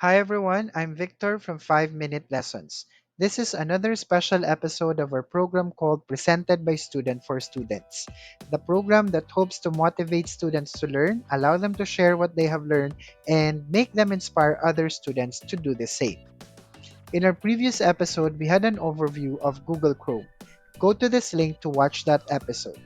Hi everyone, I'm Victor from 5 Minute Lessons. This is another special episode of our program called Presented by Student for Students, the program that hopes to motivate students to learn, allow them to share what they have learned, and make them inspire other students to do the same. In our previous episode, we had an overview of Google Chrome. Go to this link to watch that episode.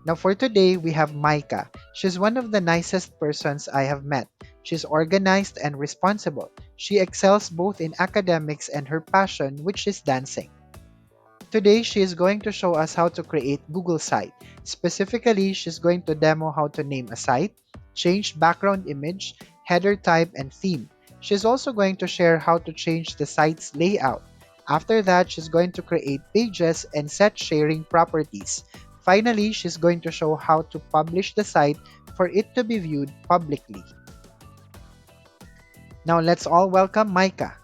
Now, for today, we have Micah. She's one of the nicest persons I have met. She's organized and responsible. She excels both in academics and her passion, which is dancing. Today, she is going to show us how to create Google site. Specifically, she's going to demo how to name a site, change background image, header type, and theme. She's also going to share how to change the site's layout. After that, she's going to create pages and set sharing properties. Finally, she's going to show how to publish the site for it to be viewed publicly. Now, let's all welcome Micah.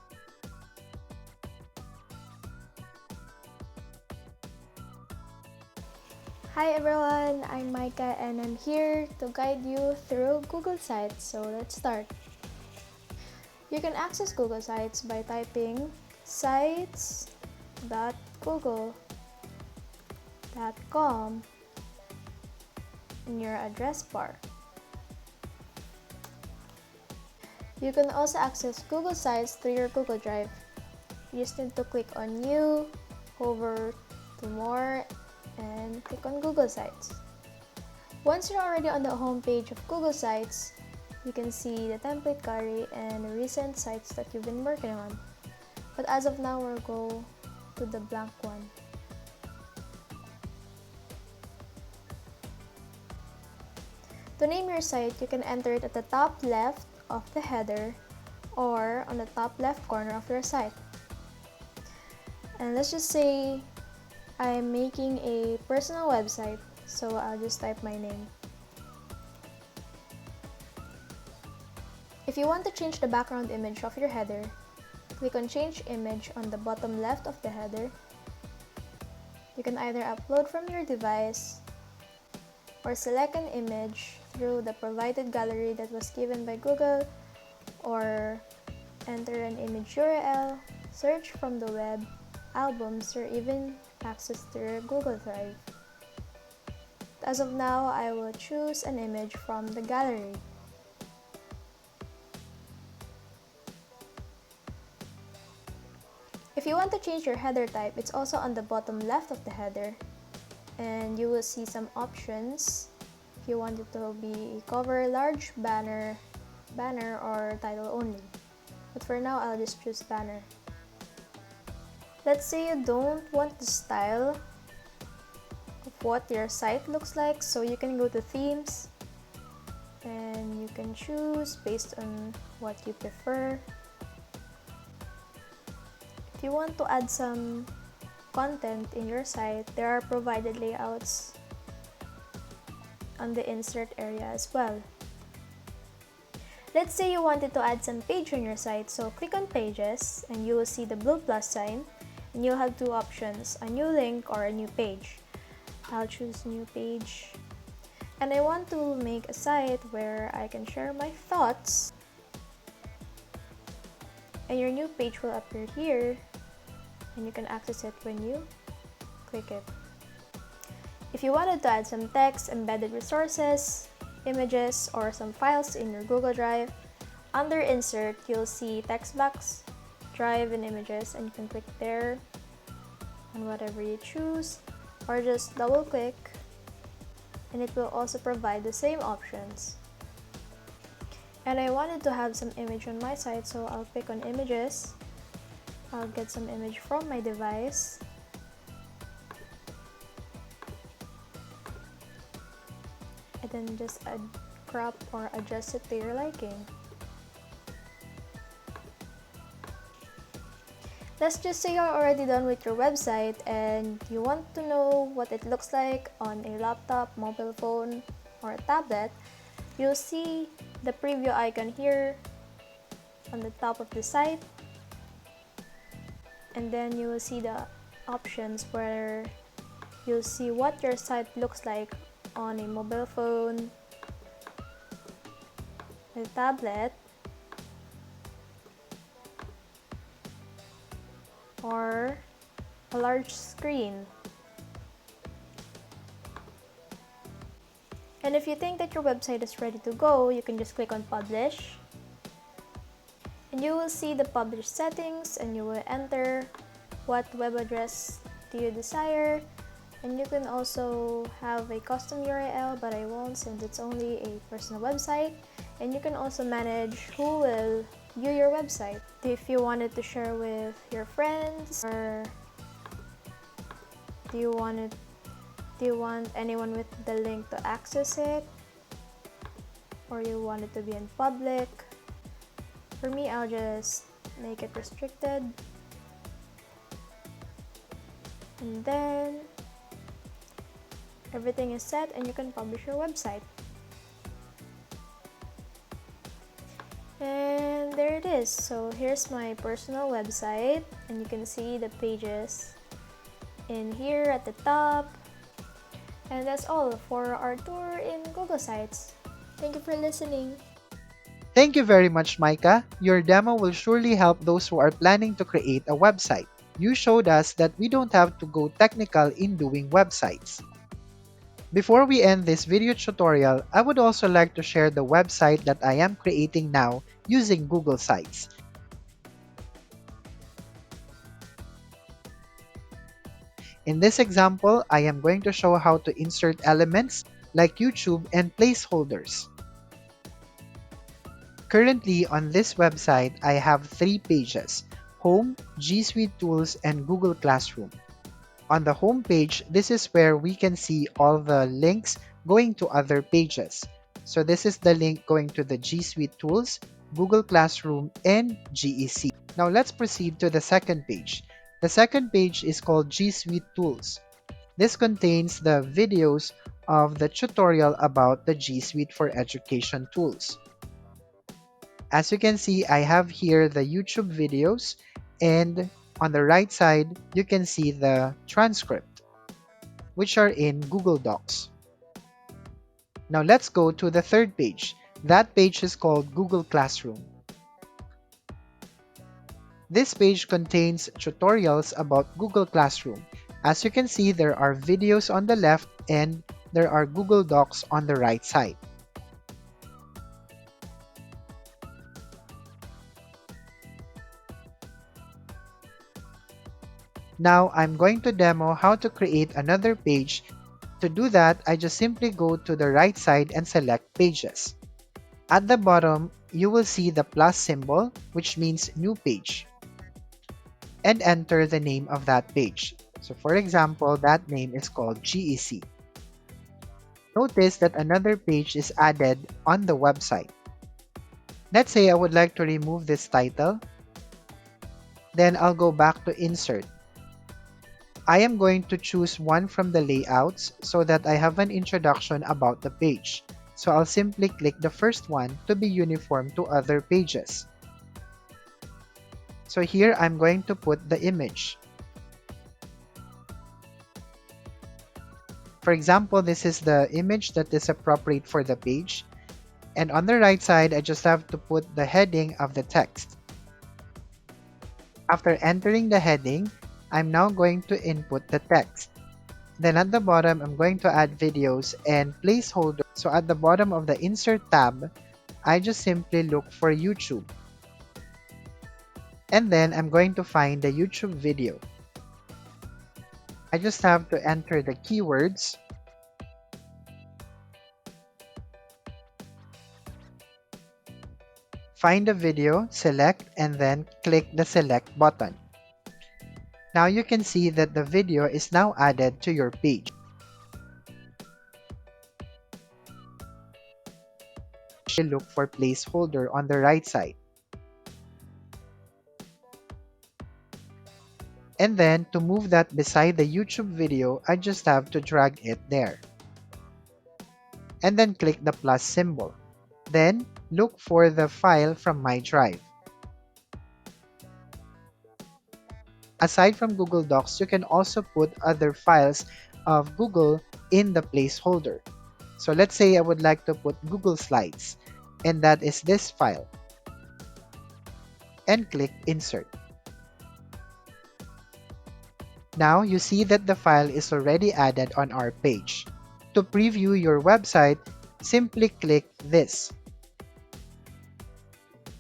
Hi everyone, I'm Micah and I'm here to guide you through Google Sites. So let's start. You can access Google Sites by typing sites.google.com in your address bar. You can also access Google Sites through your Google Drive. You just need to click on New, hover to More, and click on Google Sites. Once you're already on the home page of Google Sites, you can see the template gallery and the recent sites that you've been working on. But as of now, we'll go to the blank one. To name your site, you can enter it at the top left of the header or on the top left corner of your site. And let's just say I'm making a personal website, so I'll just type my name. If you want to change the background image of your header, click on Change Image on the bottom left of the header. You can either upload from your device or select an image through the provided gallery that was given by Google, or enter an image URL, search from the web, albums, or even access to your Google Drive. As of now, I will choose an image from the gallery. If you want to change your header type, it's also on the bottom left of the header, and you will see some options if you want it to be cover, large, banner, or title only. But for now, I'll just choose banner. Let's say you don't want the style of what your site looks like, so you can go to themes and you can choose based on what you prefer. If you want to add some content in your site, there are provided layouts on the insert area as well. Let's say you wanted to add some page on your site, so click on pages and you will see the blue plus sign, and you'll have two options, a new link or a new page. I'll choose new page. And I want to make a site where I can share my thoughts, and your new page will appear here and you can access it when you click it. If you wanted to add some text, embedded resources, images, or some files in your Google Drive, under Insert, you'll see Text Box, Drive, and Images, and you can click there on whatever you choose, or just double click, and it will also provide the same options. And I wanted to have some image on my site, so I'll click on Images. I'll get some image from my device. And then just crop or adjust it to your liking. Let's just say you're already done with your website and you want to know what it looks like on a laptop, mobile phone, or a tablet. You'll see the preview icon here on the top of the site, and then you will see the options where you'll see what your site looks like on a mobile phone, a tablet, or a large screen. And if you think that your website is ready to go, you can just click on Publish. And you will see the publish settings, and you will enter what web address do you desire. And you can also have a custom URL, but I won't since it's only a personal website. And you can also manage who will view your website. If you wanted to share with your friends, or do you want anyone with the link to access it, or you want it to be in public? For me, I'll just make it restricted. And then everything is set and you can publish your website. And there it is. So here's my personal website, and you can see the pages in here at the top. And that's all for our tour in Google Sites. Thank you for listening. Thank you very much, Micah. Your demo will surely help those who are planning to create a website. You showed us that we don't have to go technical in doing websites. Before we end this video tutorial, I would also like to share the website that I am creating now using Google Sites. In this example, I am going to show how to insert elements like YouTube and placeholders. Currently on this website, I have 3 pages: Home, G Suite Tools, and Google Classroom. On the home page, this is where we can see all the links going to other pages. So this is the link going to the G Suite Tools, Google Classroom, and GEC. Now let's proceed to the second page. The second page is called G Suite Tools. This contains the videos of the tutorial about the G Suite for Education tools. As you can see, I have here the YouTube videos, and on the right side, you can see the transcript, which are in Google Docs. Now let's go to the third page. That page is called Google Classroom. This page contains tutorials about Google Classroom. As you can see, there are videos on the left and there are Google Docs on the right side. Now I'm going to demo how to create another page. To do that, I just simply go to the right side and select Pages. At the bottom, you will see the plus symbol, which means New Page, and enter the name of that page. So for example, that name is called GEC. Notice that another page is added on the website. Let's say I would like to remove this title. Then I'll go back to Insert. I am going to choose one from the layouts so that I have an introduction about the page. So I'll simply click the first one to be uniform to other pages. So here I'm going to put the image. For example, this is the image that is appropriate for the page. And on the right side, I just have to put the heading of the text. After entering the heading, I'm now going to input the text. Then at the bottom, I'm going to add videos and placeholders. So at the bottom of the Insert tab, I just simply look for YouTube. And then I'm going to find the YouTube video. I just have to enter the keywords. Find the video, select, and then click the Select button. Now you can see that the video is now added to your page. Look for placeholder on the right side. And then to move that beside the YouTube video, I just have to drag it there. And then click the plus symbol. Then look for the file from my drive. Aside from Google Docs, you can also put other files of Google in the placeholder. So let's say I would like to put Google Slides, and that is this file. And click Insert. Now you see that the file is already added on our page. To preview your website, simply click this.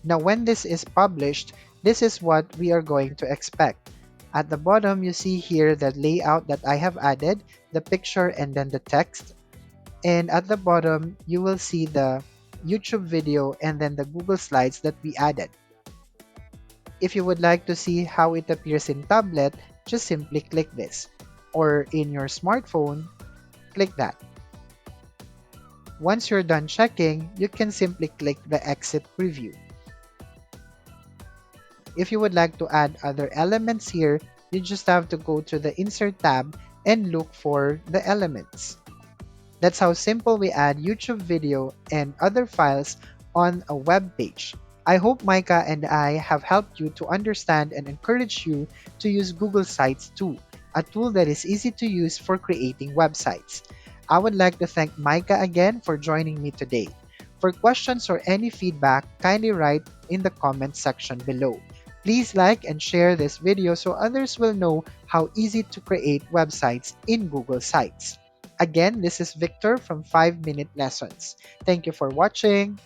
Now when this is published, this is what we are going to expect. At the bottom, you see here the layout that I have added, the picture and then the text. And at the bottom, you will see the YouTube video and then the Google Slides that we added. If you would like to see how it appears in tablet, just simply click this. Or in your smartphone, click that. Once you're done checking, you can simply click the exit preview. If you would like to add other elements here, you just have to go to the Insert tab and look for the elements. That's how simple we add YouTube video and other files on a web page. I hope Micah and I have helped you to understand and encourage you to use Google Sites too, a tool that is easy to use for creating websites. I would like to thank Micah again for joining me today. For questions or any feedback, kindly write in the comment section below. Please like and share this video so others will know how easy to create websites in Google Sites. Again, this is Victor from 5 Minute Lessons. Thank you for watching.